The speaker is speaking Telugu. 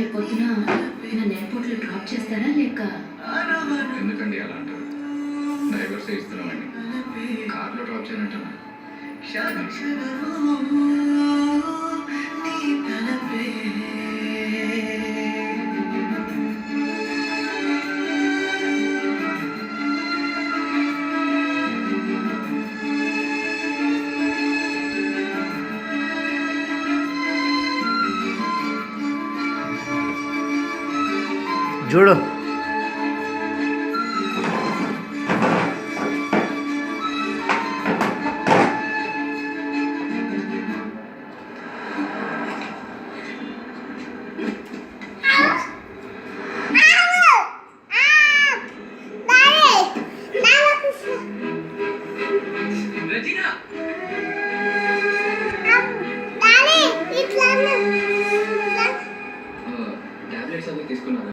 రేపు పొద్దున నన్ను ఎయిర్పోర్ట్లో డ్రాప్ చేస్తారా లేక? ఎందుకండి అలా అంటారు? డ్రైవర్సే ఇస్తున్నామండి, కార్లో డ్రాప్ చేయనంటున్నా. చూడు టాబ్లెట్స్ అవి తీసుకున్నారా?